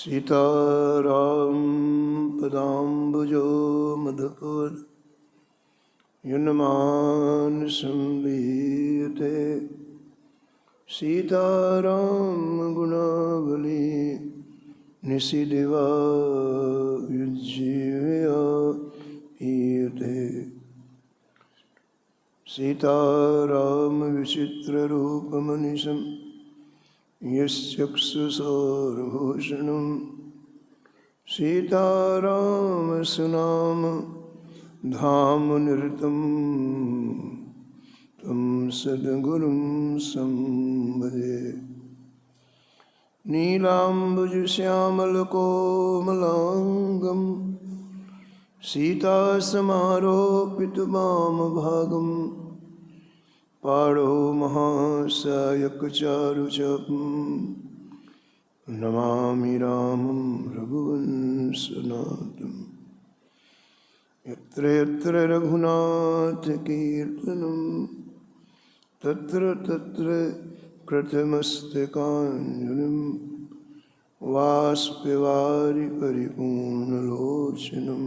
सीताराम पदाम्बुजो मधुर युन्मानसं लीयते सीताराम गुणावली निशिदिवा युज्जीवया ईयते। सीताराम विचित्ररूपमनिशं यश्चक्षुषोर्भूषणं सीताराम सुनाम धाम निरतं तं सद्गुरुं संभजे। नीलाम्बुजश्यामलकोमलाङ्गं सीतासमारोपितवामभागं पाणौ महासायकचारुचपं नमामि रामं रघुवंशनाथम्। यत्र यत्र रघुनाथकीर्तनं तत्र तत्र कृतमस्तकाञ्जलिं वाष्पवारि परिपूर्णलोचनं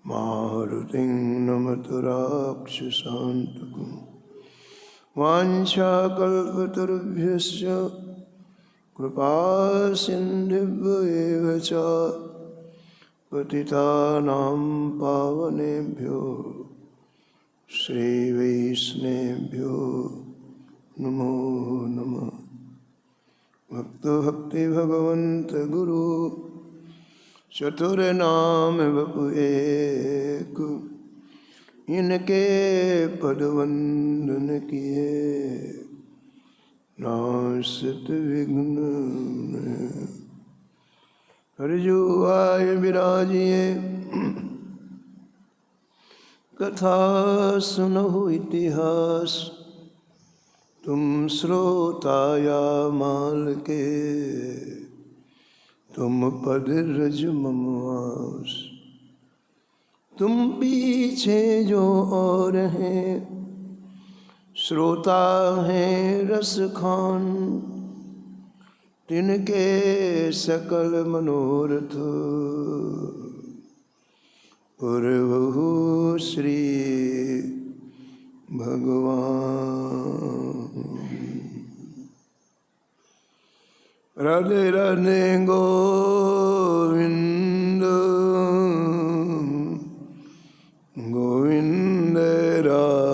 मारुतिं नमत राक्षसान्तकं। वाञ्छाकल्पतरुभ्यश्च कृपासिन्धुभ्येव च पतितानां पावनेभ्यो श्रीवैष्णवेभ्यो नमो नमः। भक्ति भगवन्त गुरु चतुर्नाम वपु एक, इनके पदवंदन किए नासत विघ्न। हरिजु आय विराजिए कथा सुनहु इतिहास, तुम श्रोताया माल के तुम पद रज ममवास। तुम पीछे जो और हैं श्रोता हैं रस खान, तिनके सकल मनोरथ पुरवहु श्री भगवान। राधे राधे गोविंद गोविंद राधे।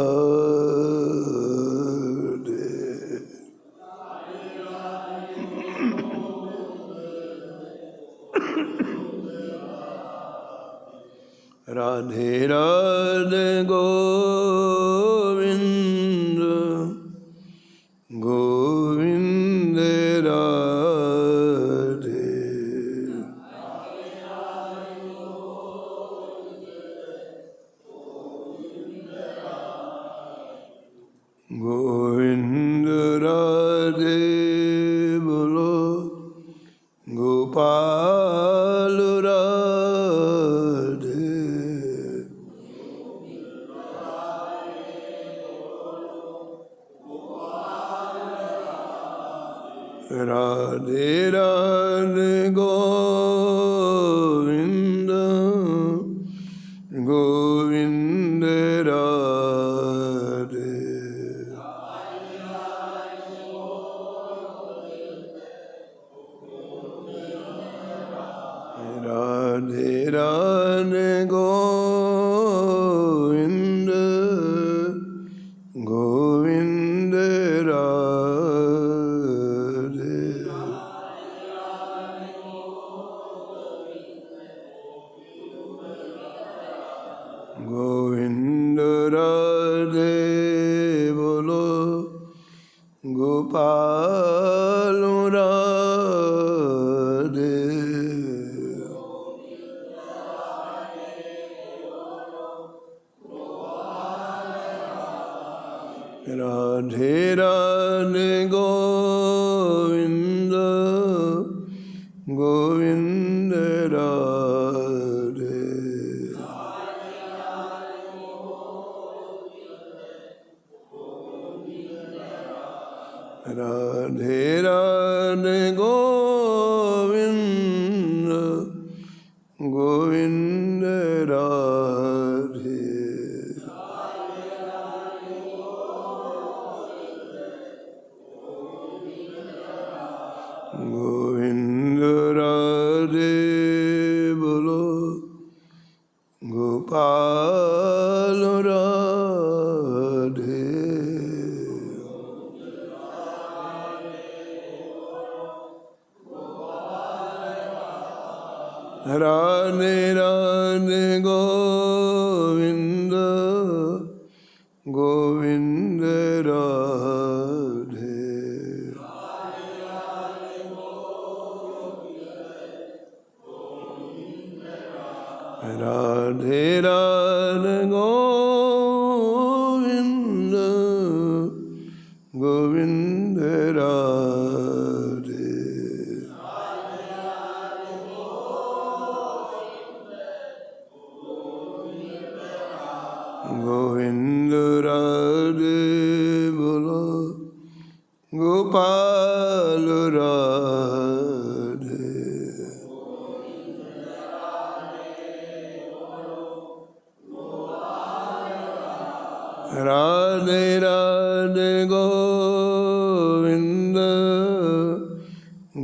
राधे राधे गोविंद गोविंद राधे। गोविंद राधे बोलो गोपाल राधे। राधे राधे गोविंद गोविंद राधे। राधे राधे गोविंद गोविंद राधे। गोविंद राधे बोलो गोपाल राधे। राधे राधे गोविंद गोविंद राधे। राधे राधे गोविंद राधे राधे गोविंद गोविंद राधे। राधे राधे गोविंद गोविंद राधे। गोविंद राधे बोलो गोपाल राधे। राधे राधे गोविंद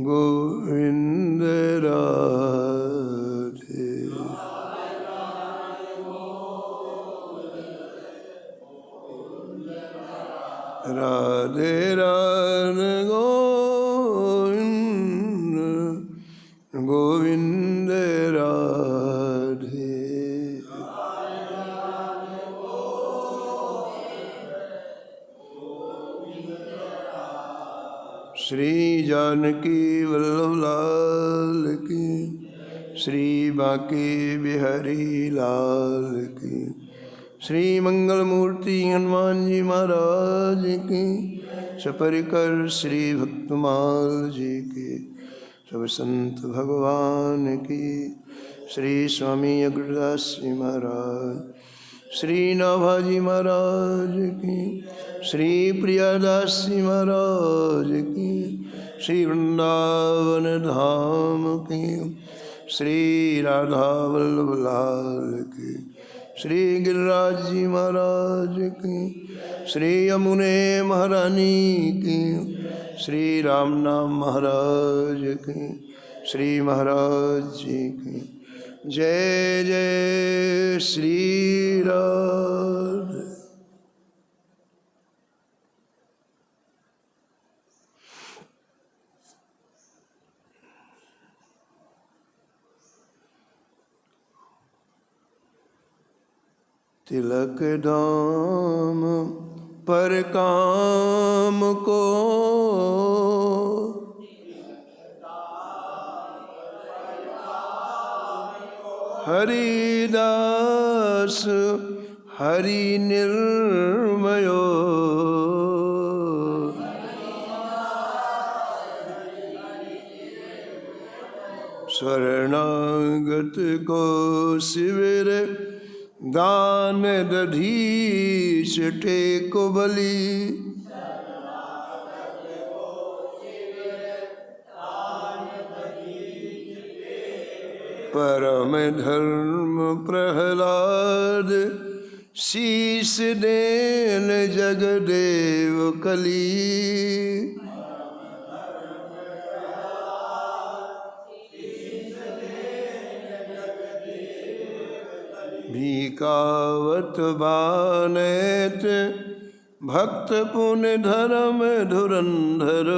गोविंद राधे। राधे राधे गोविंद गोविंद राधे। श्री जानकी वल्लभ लाल की, श्री बांके बिहारी लाल की, श्री मंगल मूर्ति हनुमान जी महाराज की, सपरिकर श्री भक्तमाल जी की, सब संत भगवान की, श्री स्वामी अग्रदास जी महाराज, श्री नाभाजी महाराज की, श्री प्रियादास जी महाराज की, श्री वृंदावन धाम की, श्री राधा वल्लभ लाल की, श्री गिरिराज जी महाराज की, श्री यमुने महारानी की, श्री रामनाम महाराज की, श्री महाराज जी की। जय जय श्री राधे। तिलक धाम पर काम को, हरिदास हरि निर्मयो, शरणागत को शिविर दान दधीच टेको बलि, परम धर्म प्रहलाद शीस देन जगदेव कली, भीकावत बानेत भक्त पुण्य धर्म धुरंधर,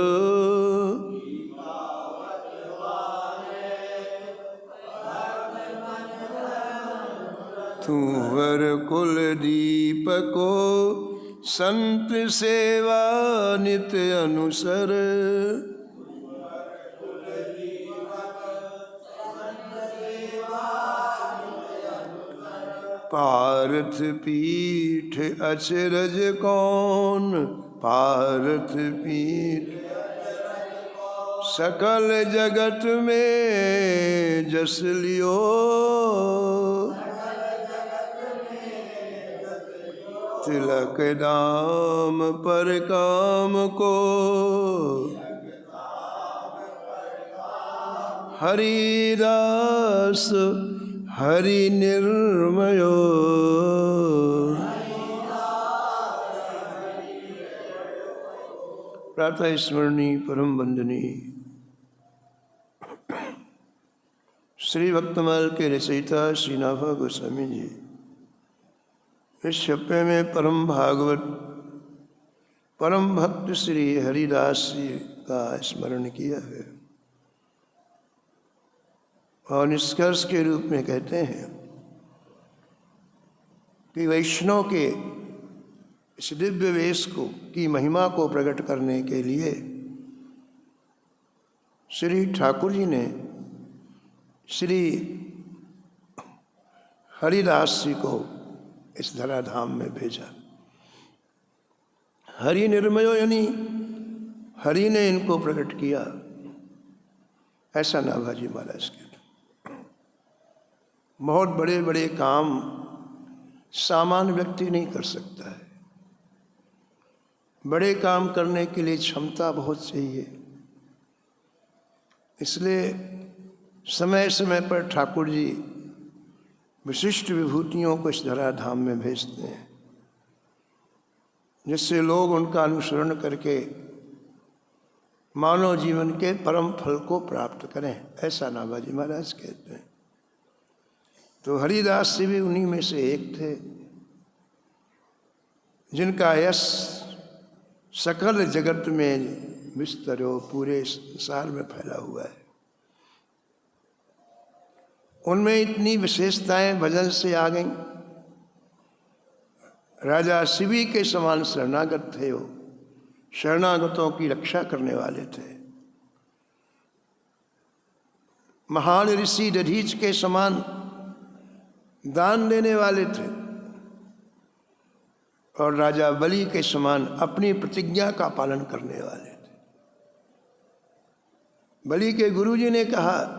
तुवर कुल दीपको संत सेवा नित्य अनुसर, पार्थ पीठ अचरज कौन, पार्थ पीठ सकल जगत में जस लियो, तिलक दाम पर काम को, हरिदास हरि निर्मयो, प्रातः स्मरणी परम वंदनीय श्री भक्तमाल के रचयिता श्री नाभा गोस्वामी जी इस छप्पे में परम भागवत परम भक्त श्री हरिदास जी का स्मरण किया है और निष्कर्ष के रूप में कहते हैं कि वैष्णव के इस दिव्य वेश को की महिमा को प्रकट करने के लिए श्री ठाकुर जी ने श्री हरिदास जी को इस धराधाम में भेजा। हरि निर्मयो, यानी हरि ने इनको प्रकट किया, ऐसा नाभाजी महाराज कहते। बहुत बड़े बड़े काम सामान्य व्यक्ति नहीं कर सकता है। बड़े काम करने के लिए क्षमता बहुत चाहिए। इसलिए समय समय पर ठाकुर जी विशिष्ट विभूतियों को इस धराधाम में भेजते हैं, जिससे लोग उनका अनुसरण करके मानव जीवन के परम फल को प्राप्त करें, ऐसा नाभाजी महाराज कहते हैं। तो हरिदास जी भी उन्हीं में से एक थे, जिनका यश सकल जगत में विस्तरो, पूरे संसार में फैला हुआ है। उनमें इतनी विशेषताएं भजन से आ गईं। राजा शिवी के समान शरणागत थे वो, शरणागतों की रक्षा करने वाले थे। महान ऋषि दधीच के समान दान देने वाले थे, और राजा बलि के समान अपनी प्रतिज्ञा का पालन करने वाले थे। बलि के गुरुजी ने कहा,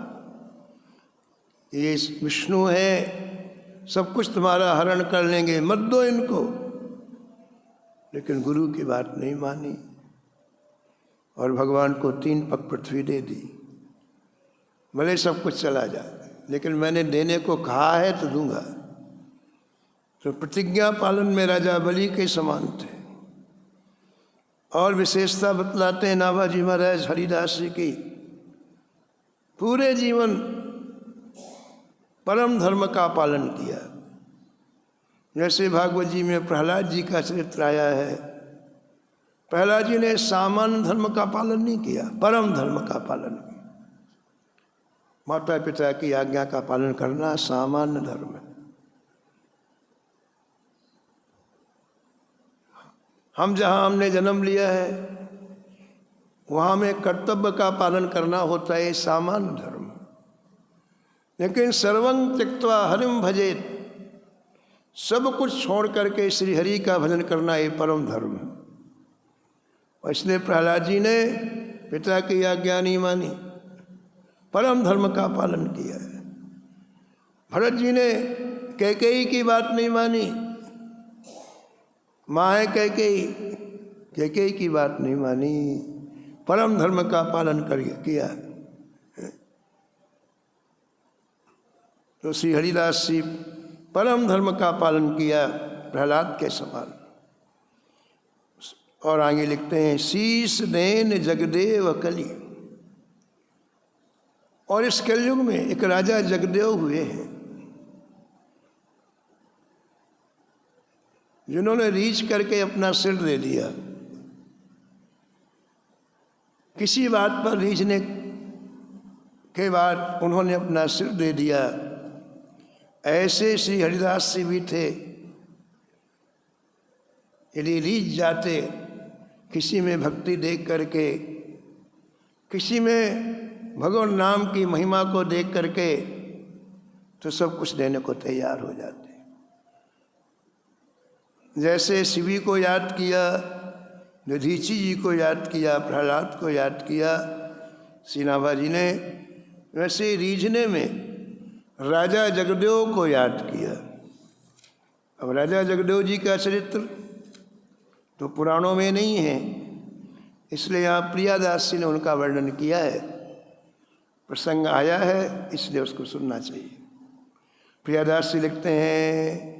ये विष्णु है, सब कुछ तुम्हारा हरण कर लेंगे, मत दो इनको। लेकिन गुरु की बात नहीं मानी और भगवान को 3 पग पृथ्वी दे दी। भले सब कुछ चला जाए, लेकिन मैंने देने को कहा है तो दूंगा। तो प्रतिज्ञा पालन में राजा बलि के समान थे। और विशेषता बतलाते हैं नाभाजी महाराज हरिदास जी की, पूरे जीवन परम धर्म का पालन किया। जैसे भागवत जी में प्रहलाद जी का चरित्र आया है, प्रहलाद जी ने सामान्य धर्म का पालन नहीं किया, परम धर्म का पालन किया। माता पिता की आज्ञा का पालन करना सामान्य धर्म है। हम जहाँ हमने जन्म लिया है वहाँ में कर्तव्य का पालन करना होता है, सामान्य धर्म। लेकिन सर्वं त्यक्त्वा हरिं भजेत, सब कुछ छोड़ करके श्री हरि का भजन करना ये परम धर्म है। और इसलिए प्रहलाद जी ने पिता की आज्ञा नहीं मानी, परम धर्म का पालन किया है। भरत जी ने कैकेयी की बात नहीं मानी, माँ है कैकेयी की बात नहीं मानी, परम धर्म का पालन किया। तो श्री हरिदास जी परम धर्म का पालन किया, प्रहलाद के समान। और आगे लिखते हैं, शीश देन जगदेव कली। और इस कलयुग में एक राजा जगदेव हुए हैं, जिन्होंने रीछ करके अपना सिर दे दिया। किसी बात पर रीछने के बाद उन्होंने अपना सिर दे दिया। ऐसे श्री हरिदास जी भी थे। यदि रीछ जाते किसी में भक्ति देख करके, किसी में भगवान नाम की महिमा को देख करके, तो सब कुछ देने को तैयार हो जाते। जैसे शिवी को याद किया, दधीची जी को याद किया, प्रहलाद को याद किया श्री नाभाजी ने, वैसे रीझने में राजा जगदेव को याद किया। अब राजा जगदेव जी का चरित्र तो पुराणों में नहीं है, इसलिए यहाँ प्रियादास जी ने उनका वर्णन किया है। प्रसंग आया है इसलिए उसको सुनना चाहिए। प्रियादास जी लिखते हैं,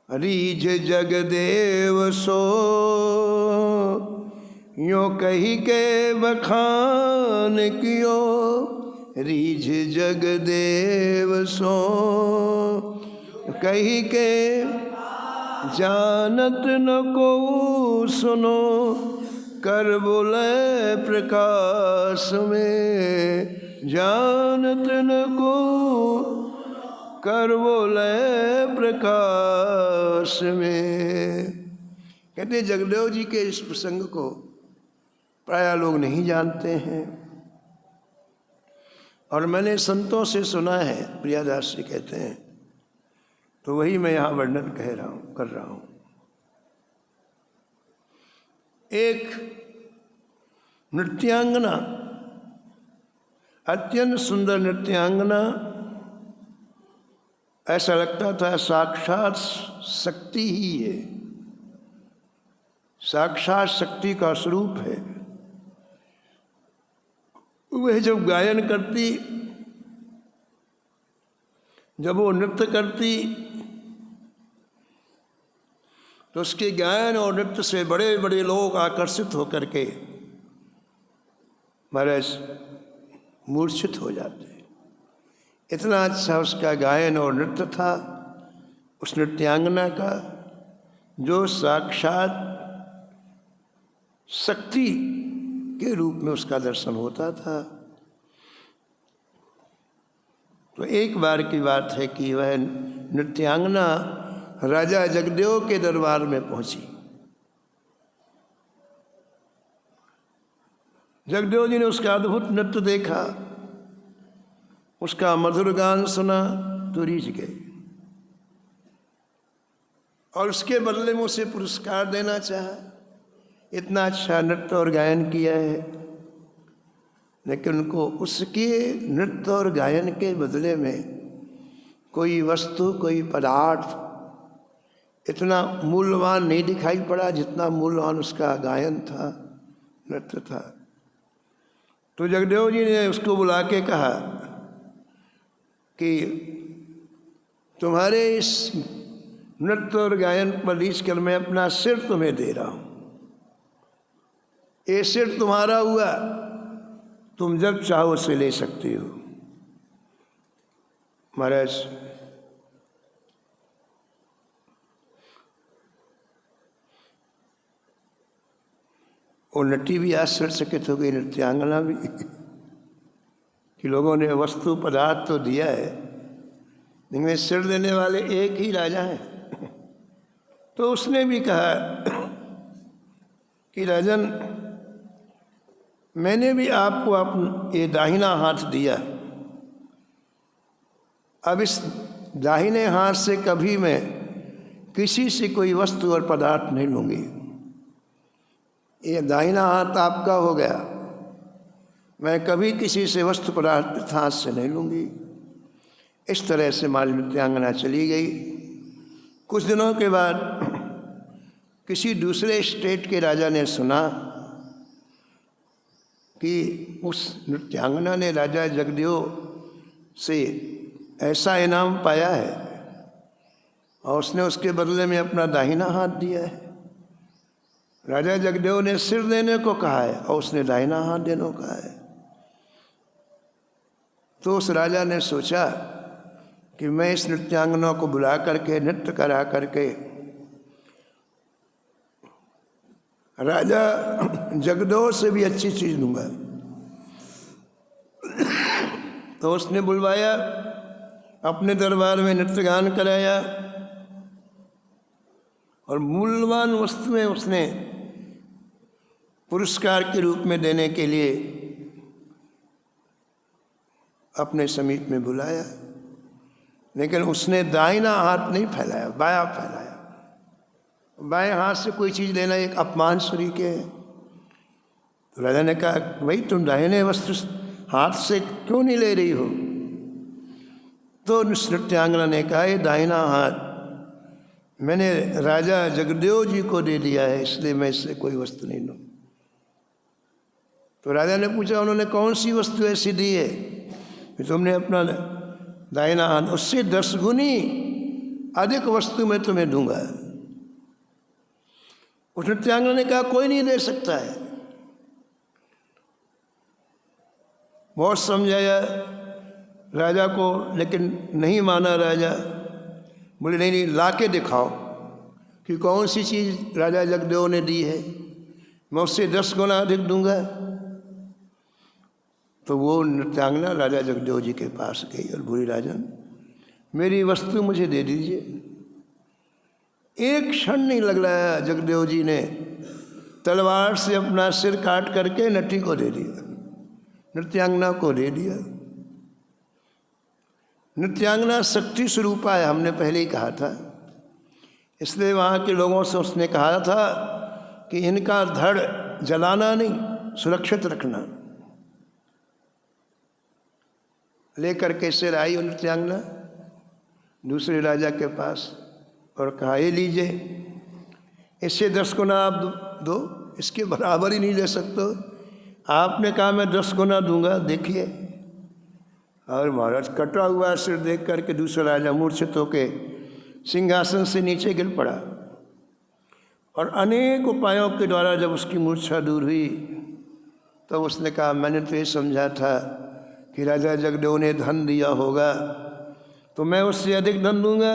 रीझ जगदेव सो यो कही के बखान कियो, रीझ जगदेव सो कही के जानत न को सुनो, कर बोले प्रकाश में जानत न को कर बोले प्रकाश में। कहते जगदेव जी के इस प्रसंग को प्राय लोग नहीं जानते हैं, और मैंने संतों से सुना है, प्रियादास जी कहते हैं, तो वही मैं यहाँ वर्णन कर रहा हूँ। एक नृत्यांगना, अत्यंत सुंदर नृत्यांगना, ऐसा लगता था साक्षात शक्ति ही है, साक्षात शक्ति का स्वरूप है। वह जब गायन करती, जब वो नृत्य करती, तो उसके गायन और नृत्य से बड़े बड़े लोग आकर्षित होकर के महाराज मूर्छित हो जाते। इतना अच्छा उसका गायन और नृत्य था उस नृत्यांगना का, जो साक्षात शक्ति के रूप में उसका दर्शन होता था। तो एक बार की बात है कि वह नृत्यांगना राजा जगदेव के दरबार में पहुंची। जगदेव जी ने उसका अद्भुत नृत्य देखा, उसका मधुर गान सुना तो रीझ गए, और उसके बदले में उसे पुरस्कार देना चाहा। इतना अच्छा नृत्य और गायन किया है, लेकिन उनको उसके नृत्य और गायन के बदले में कोई वस्तु, कोई पदार्थ इतना मूल्यवान नहीं दिखाई पड़ा जितना मूल्यवान उसका गायन था, नृत्य था। तो जगदेव जी ने उसको बुला के कहा कि तुम्हारे इस नृत्य और गायन पर रीझ कर मैं अपना सिर तुम्हें दे रहा हूँ। ये सिर तुम्हारा हुआ, तुम जब चाहो उसे ले सकती हो। महाराज वो नटी भी आश्चर्यचकित हो गई, नृत्यांगना भी, कि लोगों ने वस्तु पदार्थ तो दिया है, लेकिन सिर देने वाले एक ही राजा हैं। तो उसने भी कहा कि राजन, मैंने भी आपको अपना ये दाहिना हाथ दिया, अब इस दाहिने हाथ से कभी मैं किसी से कोई वस्तु और पदार्थ नहीं लूँगी। ये दाहिना हाथ आपका हो गया, मैं कभी किसी से वस्तु पदार्थ हाथ से नहीं लूँगी। इस तरह से हमारी नृत्यांगना चली गई। कुछ दिनों के बाद किसी दूसरे स्टेट के राजा ने सुना कि उस नृत्यांगना ने राजा जगदेव से ऐसा इनाम पाया है, और उसने उसके बदले में अपना दाहिना हाथ दिया है। राजा जगदेव ने सिर देने को कहा है और उसने दाहिना हाथ देने को कहा है। तो उस राजा ने सोचा कि मैं इस नृत्यांगना को बुला करके, नृत्य करा करके राजा जगदेव से भी अच्छी चीज दूंगा। तो उसने बुलवाया, अपने दरबार में नृत्य गान कराया, और मूल्यवान वस्तुएं उसने पुरस्कार के रूप में देने के लिए अपने समीप में बुलाया। लेकिन उसने दाहिना हाथ नहीं फैलाया, बायां फैलाया। बाएं हाथ से कोई चीज़ लेना एक अपमान स्वरूप है। तो राजा ने कहा, भाई तुम दाहिने वस्तु हाथ से क्यों नहीं ले रही हो? तो नृत्यांगना ने कहा, ये दाहिना हाथ मैंने राजा जगदेव जी को दे दिया है, इसलिए मैं इससे कोई वस्तु नहीं लूँ। तो राजा ने पूछा, उन्होंने कौन सी वस्तु ऐसी दी है कि तुमने अपना दाहिना हाथ, उससे 10 गुनी अधिक वस्तु मैं तुम्हें दूंगा। उस नृत्यांगना ने कहा, कोई नहीं दे सकता है। बहुत समझाया राजा को, लेकिन नहीं माना राजा। बोले नहीं नहीं, ला के दिखाओ कि कौन सी चीज़ राजा जगदेव ने दी है, मैं उससे 10 गुना अधिक दूंगा। तो वो नृत्यांगना राजा जगदेव जी के पास गई और बोली, राजन मेरी वस्तु मुझे दे दीजिए। एक क्षण नहीं लग रहा, जगदेव जी ने तलवार से अपना सिर काट करके नटी को दे दिया, नृत्यांगना को दे दिया। नृत्यांगना शक्ति स्वरूपा है, हमने पहले ही कहा था। इसलिए वहाँ के लोगों से उसने कहा था कि इनका धड़ जलाना नहीं, सुरक्षित रखना। लेकर के सिर आई नृत्यांगना दूसरे राजा के पास और कहा, ये लीजिए, इससे 10 गुना आप दो, इसके बराबर ही नहीं ले सकते। आपने कहा मैं 10 गुना दूंगा, देखिए। और महाराज कटा हुआ सिर देख करके दूसरा राजा मूर्छित होके सिंहासन से नीचे गिर पड़ा। और अनेक उपायों के द्वारा जब उसकी मूर्छा दूर हुई तो उसने कहा, मैंने तो ये समझा था कि राजा जगदेव ने धन दिया होगा तो मैं उससे अधिक धन दूंगा,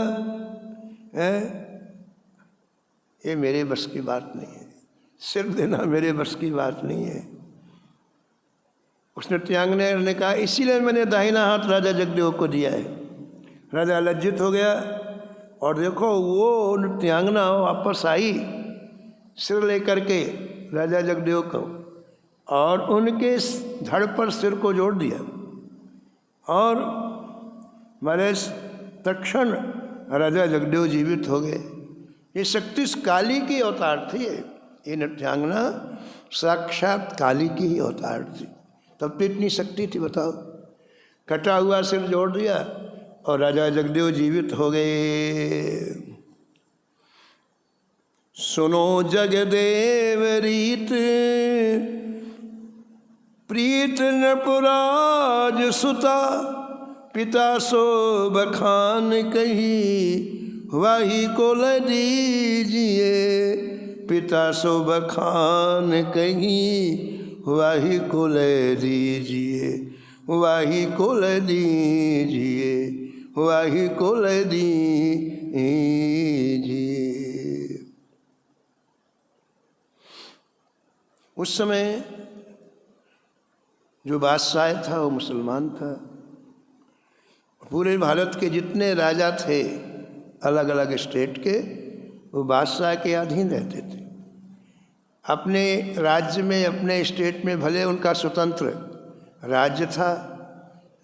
ये मेरे बस की बात नहीं है, सिर देना मेरे बस की बात नहीं है। उस नृत्यांगना ने कहा, इसीलिए मैंने दाहिना हाथ राजा जगदेव को दिया है। राजा लज्जित हो गया और देखो वो नृत्यांगना वापस आई सिर लेकर के राजा जगदेव को, और उनके धड़ पर सिर को जोड़ दिया। और मारे तत्क्षण राजा जगदेव जीवित हो गए। ये शक्ति काली की अवतार थी। ये नृत्यांगना साक्षात काली की ही अवतार थी। तब तो इतनी शक्ति थी, बताओ। कटा हुआ सिर जोड़ दिया और राजा जगदेव जीवित हो गए। सुनो जगदेव रीत प्रीत नृपराज सुता, पिता सो बखान कही वाही को ल दीजिए। पिता सो बखान कही वाही को ल दीजिए, वाही को ल दीजिए, वाही को ल दीजिए। उस समय जो बादशाह था वो मुसलमान था। पूरे भारत के जितने राजा थे अलग अलग स्टेट के, वो बादशाह के अधीन रहते थे। अपने राज्य में, अपने स्टेट में भले उनका स्वतंत्र राज्य था,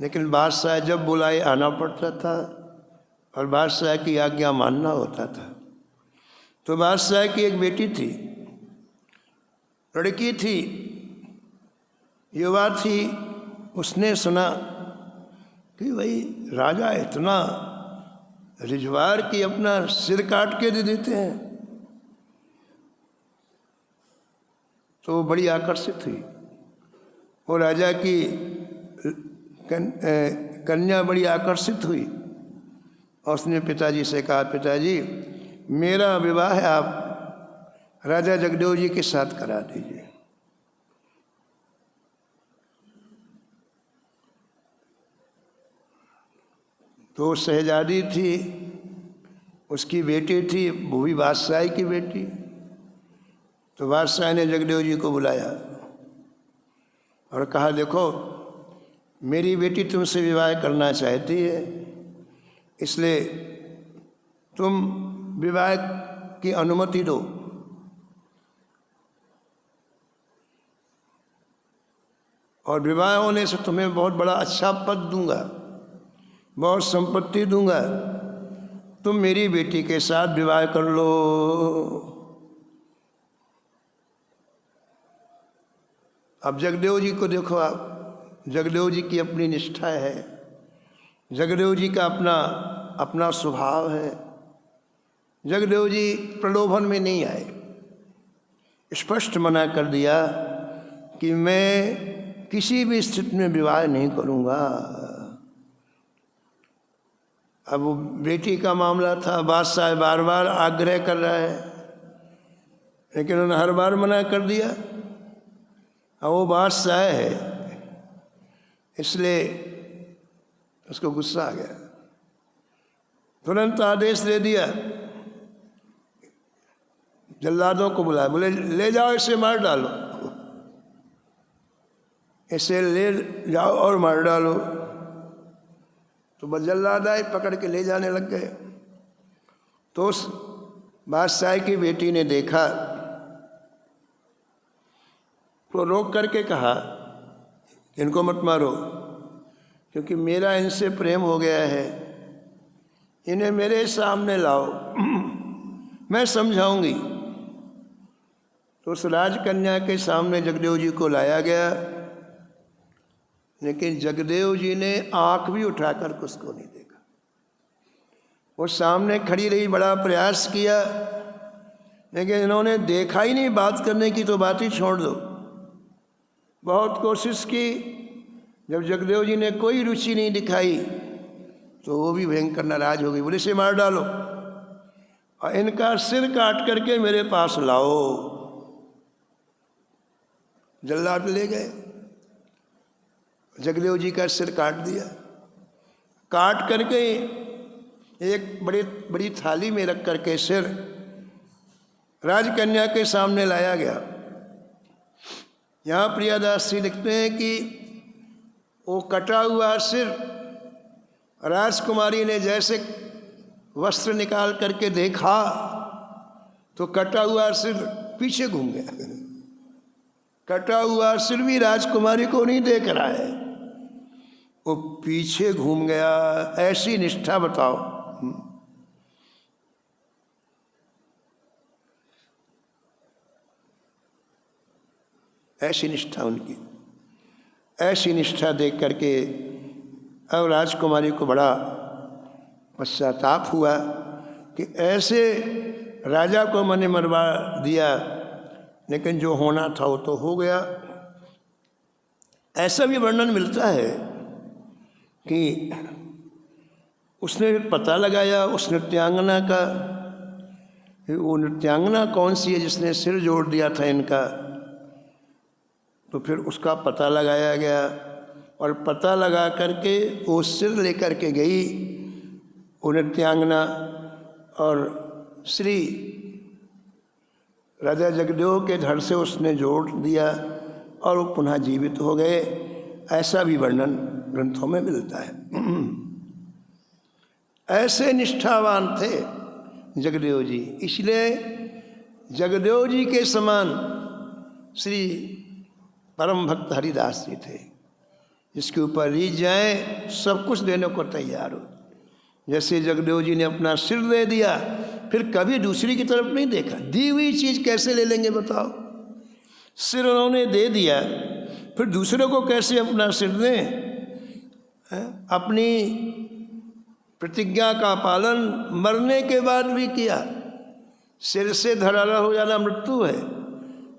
लेकिन बादशाह जब बुलाए आना पड़ता था और बादशाह की आज्ञा मानना होता था। तो बादशाह की एक बेटी थी, लड़की थी, युवा थी। उसने सुना कि भाई राजा इतना रिजवार की अपना सिर काट के दे देते हैं, तो वो बड़ी आकर्षित हुई। वो राजा की कन्या बड़ी आकर्षित हुई और उसने पिताजी से कहा, पिताजी मेरा विवाह आप राजा जगदेव जी के साथ करा दीजिए। तो शहजादी थी, उसकी बेटी थी, वो भी बादशाह की बेटी। तो बादशाह ने जगदेव जी को बुलाया और कहा, देखो मेरी बेटी तुमसे विवाह करना चाहती है, इसलिए तुम विवाह की अनुमति दो। और विवाह होने से तुम्हें बहुत बड़ा अच्छा पद दूंगा, बहुत संपत्ति दूंगा, तुम मेरी बेटी के साथ विवाह कर लो। अब जगदेव जी को देखो आप, जगदेव जी की अपनी निष्ठा है, जगदेव जी का अपना स्वभाव है। जगदेव जी प्रलोभन में नहीं आए, स्पष्ट मना कर दिया कि मैं किसी भी स्थिति में विवाह नहीं करूँगा। अब वो बेटी का मामला था, बादशाह बार बार आग्रह कर रहा है, लेकिन उन्होंने हर बार मना कर दिया। अब वो बादशाह है, इसलिए उसको गुस्सा आ गया। तुरंत आदेश दे दिया, जल्लादों को बुलाया, बोले ले जाओ इसे मार डालो। इसे ले जाओ और मार डालो। तो बस जल्लाद आए, पकड़ के ले जाने लग गए। तो उस बादशाह की बेटी ने देखा तो रोक करके कहा, इनको मत मारो, क्योंकि मेरा इनसे प्रेम हो गया है, इन्हें मेरे सामने लाओ, मैं समझाऊंगी। तो उस राजकन्या के सामने जगदेव जी को लाया गया, लेकिन जगदेव जी ने आंख भी उठाकर उसको नहीं देखा। वो सामने खड़ी रही, बड़ा प्रयास किया, लेकिन इन्होंने देखा ही नहीं। बात करने की तो बात ही छोड़ दो, बहुत कोशिश की। जब जगदेव जी ने कोई रुचि नहीं दिखाई तो वो भी भयंकर नाराज हो गई, बोले इसे मार डालो और इनका सिर काट करके मेरे पास लाओ। जल्लाद ले गए, जगदेव जी का सिर काट दिया। काट करके एक बड़ी थाली में रख करके सिर राजकन्या के सामने लाया गया। यहाँ प्रियादास जी लिखते हैं कि वो कटा हुआ सिर राजकुमारी ने जैसे वस्त्र निकाल करके देखा तो कटा हुआ सिर पीछे घूम गया। कटा हुआ सिर भी राजकुमारी को नहीं देख रहा है, वो पीछे घूम गया। ऐसी निष्ठा बताओ। ऐसी निष्ठा उनकी, ऐसी निष्ठा देख करके अब राजकुमारी को बड़ा पश्चाताप हुआ कि ऐसे राजा को मैंने मरवा दिया, लेकिन जो होना था वो तो हो गया। ऐसा भी वर्णन मिलता है कि उसने पता लगाया उस नृत्यांगना का, वो नृत्यांगना कौन सी है जिसने सिर जोड़ दिया था इनका। तो फिर उसका पता लगाया गया और पता लगा करके वो सिर लेकर के गई वो नृत्यांगना, और श्री राजा जगदेव के धड़ से उसने जोड़ दिया और वो पुनः जीवित हो गए। ऐसा भी वर्णन ग्रंथों में मिलता है। ऐसे निष्ठावान थे जगदेव जी, इसलिए जगदेव जी के समान श्री परम भक्त हरिदास जी थे, जिसके ऊपर रीझ जाए सब कुछ देने को तैयार हो। जैसे जगदेव जी ने अपना सिर दे दिया, फिर कभी दूसरी की तरफ नहीं देखा। दी हुई चीज़ कैसे ले लेंगे बताओ। सिर उन्होंने दे दिया, फिर दूसरे को कैसे अपना सिर दें। अपनी प्रतिज्ञा का पालन मरने के बाद भी किया। सिर से धरारा हो जाना मृत्यु है,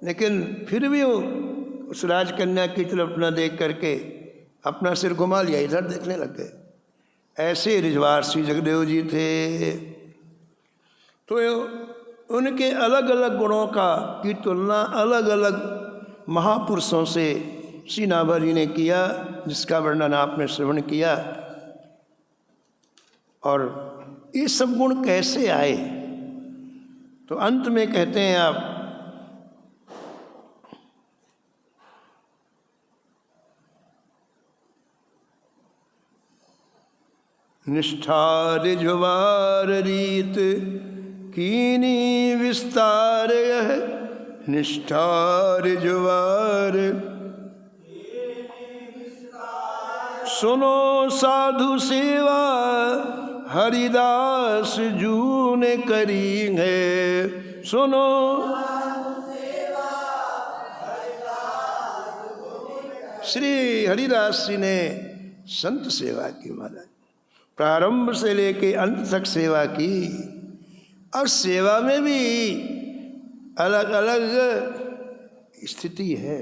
लेकिन फिर भी वो उस राजकन्या की तरफ न देख करके अपना सिर घुमा लिया, इधर देखने लग गए। ऐसे रिजवार श्री जगदेव जी थे। तो उनके अलग अलग गुणों की तुलना अलग अलग महापुरुषों से श्री नाभा जी ने किया, जिसका वर्णन आपने श्रवण किया। और ये सब गुण कैसे आए, तो अंत में कहते हैं आप, निष्ठा रिझवार रीत कीनी विस्तार यह, निष्ठा रिझवार सुनो साधु सेवा हरिदास जू ने करी है। सुनो श्री हरिदास जी ने संत सेवा की महाराज, प्रारंभ से लेके अंत तक सेवा की। और सेवा में भी अलग अलग स्थिति है,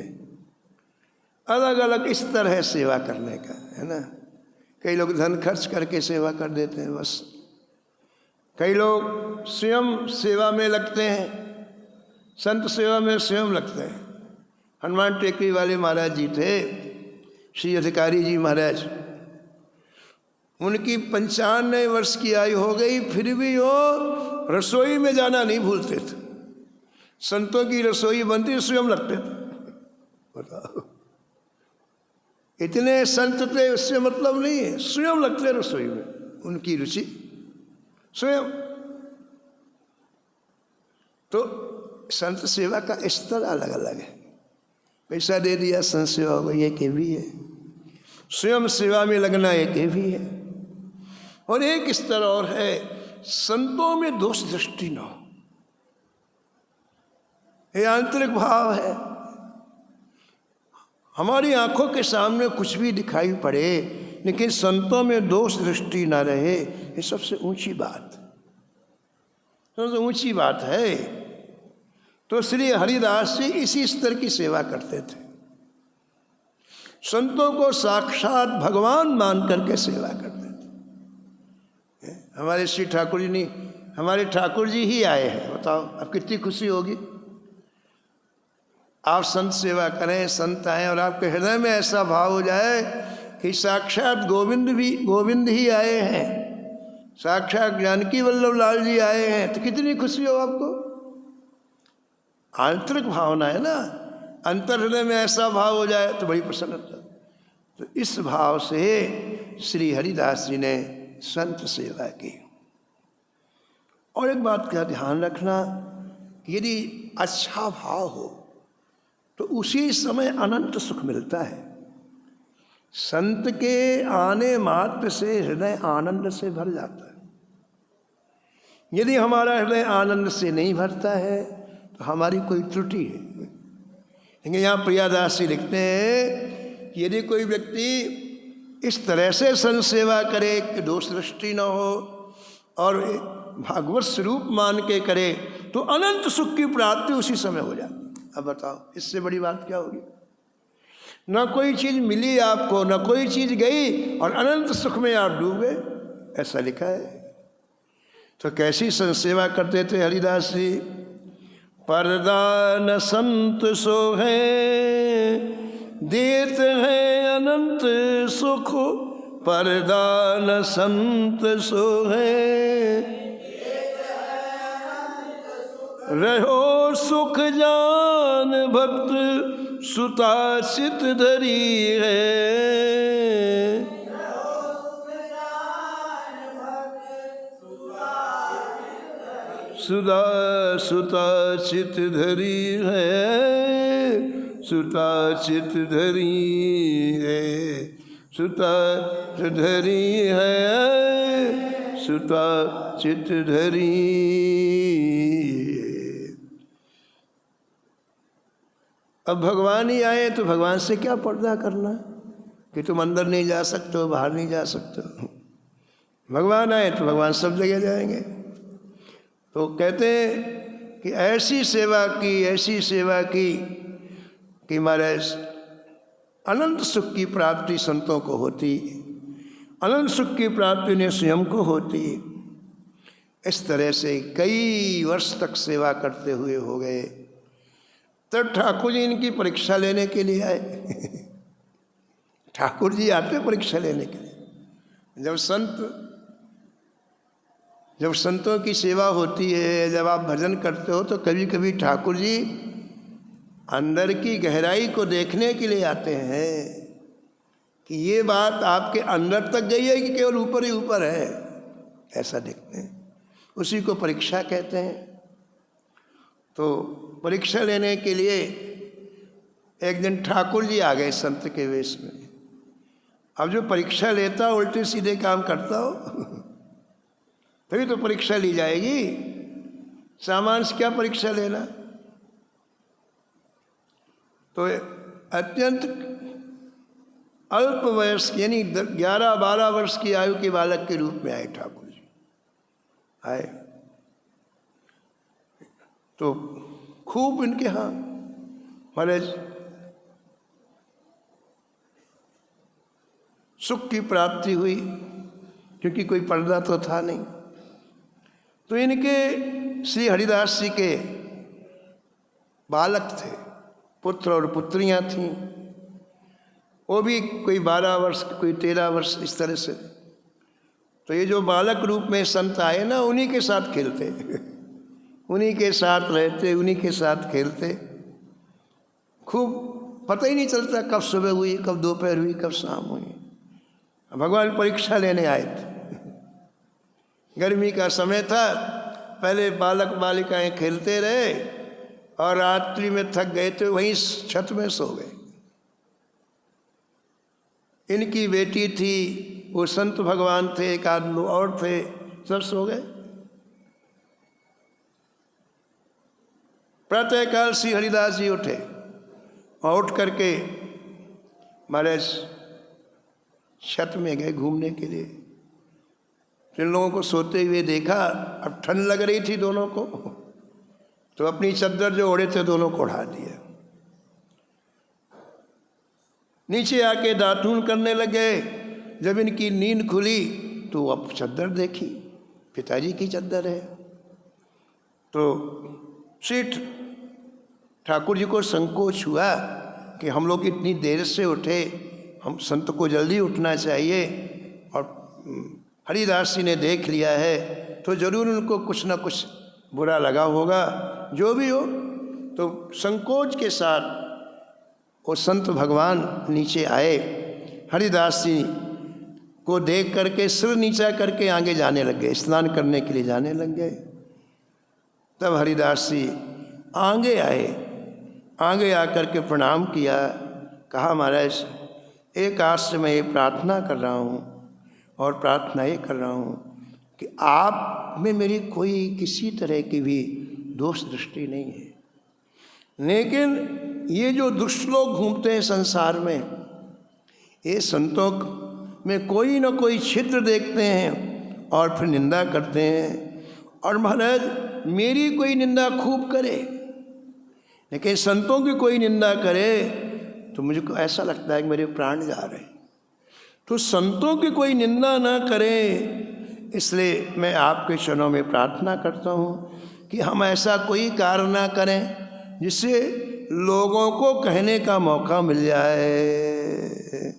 अलग अलग स्तर है सेवा करने का, है ना। कई लोग धन खर्च करके सेवा कर देते हैं बस, कई लोग स्वयं सेवा में लगते हैं, संत सेवा में स्वयं लगते हैं। हनुमान टेकरी वाले महाराज जी थे, श्री अधिकारी जी महाराज, उनकी 95 वर्ष की आयु हो गई, फिर भी वो रसोई में जाना नहीं भूलते थे। संतों की रसोई बनती स्वयं लगते थे, बताओ। इतने संत थे उससे मतलब नहीं है, स्वयं लगते रसोई में, उनकी रुचि स्वयं। तो संत सेवा का स्तर अलग अलग है। पैसा दे दिया संत सेवा हो गई, एक भी है। स्वयं सेवा में लगना एक भी है। और एक स्तर और है, संतों में दोष दृष्टि न हो, ये आंतरिक भाव है। हमारी आंखों के सामने कुछ भी दिखाई पड़े लेकिन संतों में दोष दृष्टि न रहे, ये सबसे ऊंची बात, सबसे ऊंची बात है। तो श्री हरिदास जी इसी स्तर की सेवा करते थे, संतों को साक्षात भगवान मान करके सेवा करते थे। हमारे श्री ठाकुर जी नहीं, हमारे ठाकुर जी ही आए हैं, बताओ अब कितनी खुशी होगी। आप संत सेवा करें, संत आए और आपके हृदय में ऐसा भाव हो जाए कि साक्षात गोविंद ही आए हैं, साक्षात जानकी वल्लभ लाल जी आए हैं, तो कितनी खुशी हो आपको। आंतरिक भावना है ना, अंतर हृदय में ऐसा भाव हो जाए तो बड़ी प्रसन्नता। तो इस भाव से श्री हरिदास जी ने संत सेवा की। और एक बात का ध्यान रखना, यदि अच्छा भाव हो तो उसी समय अनंत सुख मिलता है। संत के आने मात्र से हृदय आनंद से भर जाता है। यदि हमारा हृदय आनंद से नहीं भरता है तो हमारी कोई त्रुटि है। लेकिन यहाँ प्रियादास जी लिखते हैं कि यदि कोई व्यक्ति इस तरह से संत सेवा करे कि दोष दृष्टि न हो और भागवत स्वरूप मान के करे तो अनंत सुख की प्राप्ति उसी समय हो जाती। अब बताओ इससे बड़ी बात क्या होगी। न कोई चीज़ मिली आपको, न कोई चीज़ गई और अनंत सुख में आप डूब गए, ऐसा लिखा है। तो कैसी संत सेवा करते थे हरिदास जी। परदान संत सो है देते हैं अनंत सुख, परदान संत सो है रहो सुख जान भक्त सुतासित धरी है। सुतासित धरी है, सुतासित धरी है, सुतासित धरी है, सुतासित धरी। अब भगवान ही आए तो भगवान से क्या पर्दा करना कि तुम अंदर नहीं जा सकते हो, बाहर नहीं जा सकते हो। भगवान आए तो भगवान सब जगह जाएंगे। तो कहते हैं कि ऐसी सेवा की, ऐसी सेवा की कि महाराज अनंत सुख की प्राप्ति संतों को होती, अनंत सुख की प्राप्ति उन्हें स्वयं को होती। इस तरह से कई वर्ष तक सेवा करते हुए हो गए। तब ठाकुर जी इनकी परीक्षा लेने के लिए आए। ठाकुर जी आते परीक्षा लेने के लिए। जब संतों की सेवा होती है, जब आप भजन करते हो तो कभी कभी ठाकुर जी अंदर की गहराई को देखने के लिए आते हैं कि ये बात आपके अंदर तक गई है कि केवल ऊपर ही ऊपर है, ऐसा देखते हैं। उसी को परीक्षा कहते हैं। तो परीक्षा लेने के लिए एक दिन ठाकुर जी आ गए संत के वेश में। अब जो परीक्षा लेता उल्टे सीधे काम करता हो तभी तो परीक्षा ली जाएगी। सामान्य से क्या परीक्षा लेना। तो अत्यंत अल्प वयस्क यानी 11-12 वर्ष की आयु के बालक के रूप में आए ठाकुर जी। आए तो खूब इनके यहाँ महाराज सुख की प्राप्ति हुई, क्योंकि कोई पर्दा तो था नहीं। तो इनके श्री हरिदास जी के बालक थे, पुत्र और पुत्रियां थीं। वो भी कोई 12 वर्ष, कोई 13 वर्ष, इस तरह से। तो ये जो बालक रूप में संत आए ना, उन्हीं के साथ खेलते उन्हीं के साथ रहते, उन्हीं के साथ खेलते, खूब पता ही नहीं चलता कब सुबह हुई, कब दोपहर हुई, कब शाम हुई। भगवान परीक्षा लेने आए थे। गर्मी का समय था, पहले बालक बालिकाएं खेलते रहे और रात्रि में थक गए तो वहीं छत में सो गए। इनकी बेटी थी, वो संत भगवान थे, एक आध लोग और थे, सब सो गए। प्रातःकाल श्री हरिदास जी उठे और उठ करके महाराज छत में गए घूमने के लिए। जिन लोगों को सोते हुए देखा, अब ठंड लग रही थी दोनों को, तो अपनी चद्दर जो ओढ़े थे दोनों को उड़ा दिया। नीचे आके दातून करने लगे। जब इनकी नींद खुली तो अब चद्दर देखी, पिताजी की चद्दर है। तो श्री ठाकुर जी को संकोच हुआ कि हम लोग इतनी देर से उठे, हम संत को जल्दी उठना चाहिए, और हरिदास जी ने देख लिया है तो जरूर उनको कुछ ना कुछ बुरा लगा होगा। जो भी हो, तो संकोच के साथ वो संत भगवान नीचे आए। हरिदास जी को देख करके सिर नीचा करके आगे जाने लग गए, स्नान करने के लिए जाने लग गए। तब हरिदास जी आगे आए, आगे आकर के प्रणाम किया, कहा महाराज एक आज से मैं ये प्रार्थना कर रहा हूँ, और प्रार्थना ये कर रहा हूँ कि आप में मेरी कोई किसी तरह की भी दोष दृष्टि नहीं है, लेकिन ये जो दुष्ट लोग घूमते हैं संसार में, ये संतों में कोई न कोई छिद्र देखते हैं और फिर निंदा करते हैं। और महाराज मेरी कोई निंदा खूब करे, लेकिन संतों की कोई निंदा करे तो मुझको ऐसा लगता है कि मेरे प्राण जा रहे हैं। तो संतों की कोई निंदा ना करे, इसलिए मैं आपके चरणों में प्रार्थना करता हूँ कि हम ऐसा कोई कार्य ना करें जिससे लोगों को कहने का मौका मिल जाए।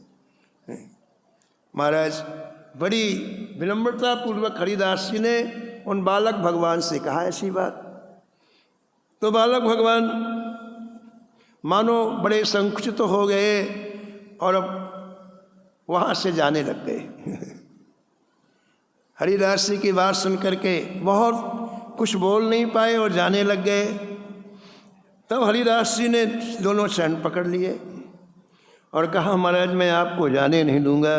महाराज बड़ी विनम्रता पूर्वक हरिदास जी ने उन बालक भगवान से कहा ऐसी बात। तो बालक भगवान मानो बड़े संकुचित हो गए और अब वहाँ से जाने लग गए। हरिदास जी की बात सुन करके बहुत कुछ बोल नहीं पाए और जाने लग गए। तब हरिदास जी ने दोनों चरण पकड़ लिए और कहा महाराज मैं आपको जाने नहीं दूंगा।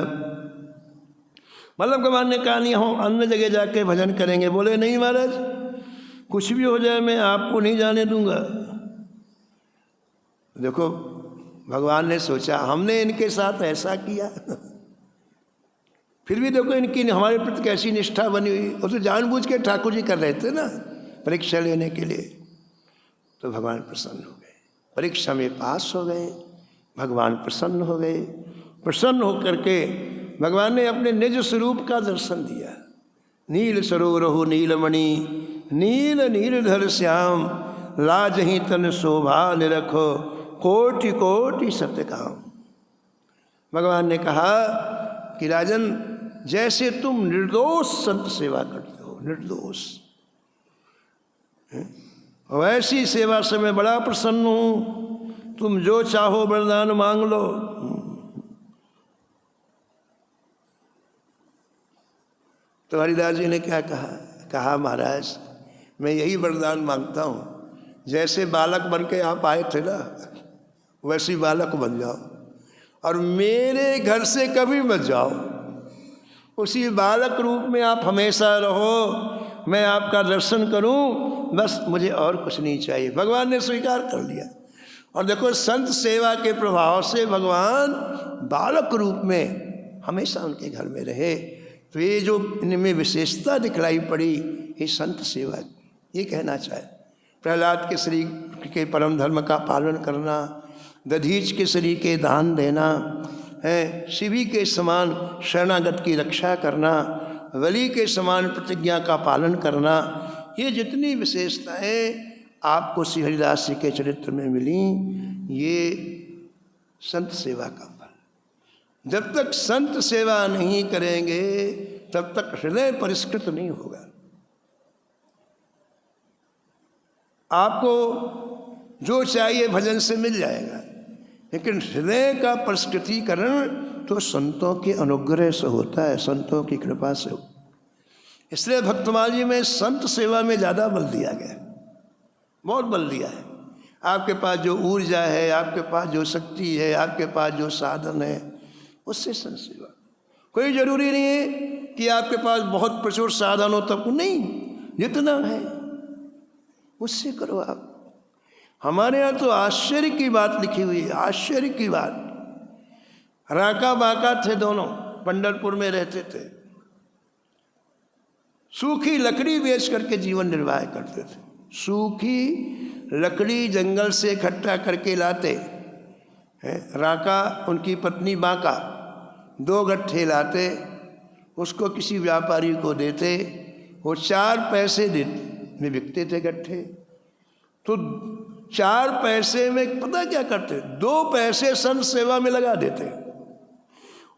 मतलब भगवान ने कहा नहीं हम अन्य जगह जाके भजन करेंगे। बोले नहीं महाराज कुछ भी हो जाए मैं आपको नहीं जाने दूंगा। देखो भगवान ने सोचा हमने इनके साथ ऐसा किया, फिर भी देखो इनकी हमारे प्रति कैसी निष्ठा बनी हुई। वो तो जानबूझ के ठाकुर जी कर रहे थे ना परीक्षा लेने के लिए। तो भगवान प्रसन्न हो गए, परीक्षा में पास हो गए, भगवान प्रसन्न हो गए। प्रसन्न होकर के भगवान ने अपने निज स्वरूप का दर्शन दिया। नील सरोवरहु नीलमणि नील नीलधर श्याम लाजहि तन शोभा निरखो कोटि कोटि सत्यकाम। भगवान ने कहा कि राजन जैसे तुम निर्दोष संत सेवा करते हो, निर्दोष, वैसी सेवा से मैं बड़ा प्रसन्न हूँ। तुम जो चाहो वरदान मांग लो। तो हरिदास जी ने क्या कहा महाराज मैं यही वरदान मांगता हूँ, जैसे बालक बन के आप आए थे ना वैसी बालक बन जाओ और मेरे घर से कभी मत जाओ। उसी बालक रूप में आप हमेशा रहो, मैं आपका दर्शन करूं, बस मुझे और कुछ नहीं चाहिए। भगवान ने स्वीकार कर लिया। और देखो संत सेवा के प्रभाव से भगवान बालक रूप में हमेशा उनके घर में रहे। तो ये जो इनमें विशेषता दिखलाई पड़ी ये संत सेवा, ये कहना चाहे। प्रहलाद के शरीर के परम धर्म का पालन करना, दधीच के शरीर के दान देना है, शिवी के समान शरणागत की रक्षा करना, वली के समान प्रतिज्ञा का पालन करना, ये जितनी विशेषताएं आपको श्री हरिदास जी के चरित्र में मिली, ये संत सेवा का फल। जब तक संत सेवा नहीं करेंगे तब तक हृदय परिष्कृत नहीं होगा। आपको जो चाहिए भजन से मिल जाएगा, लेकिन हृदय का परिष्कृतीकरण तो संतों के अनुग्रह से होता है, संतों की कृपा से। इसलिए भक्तमाली में संत सेवा में ज़्यादा बल दिया गया, बहुत बल दिया है। आपके पास जो ऊर्जा है, आपके पास जो शक्ति है, आपके पास जो साधन है, उससे संत सेवा। कोई जरूरी नहीं है कि आपके पास बहुत प्रचुर साधन हो तब, नहीं, जितना है उससे करो आप। हमारे यहाँ तो आश्चर्य की बात लिखी हुई है, आश्चर्य की बात। राका बाका थे दोनों, पंढरपुर में रहते थे, सूखी लकड़ी बेच करके जीवन निर्वाह करते थे। सूखी लकड़ी जंगल से इकट्ठा करके लाते हैं, राका उनकी पत्नी बाका 2 गट्ठे लाते, उसको किसी व्यापारी को देते, वो 4 पैसे में बिकते थे गट्ठे। तो 4 पैसे में पता क्या करते, 2 पैसे संत सेवा में लगा देते,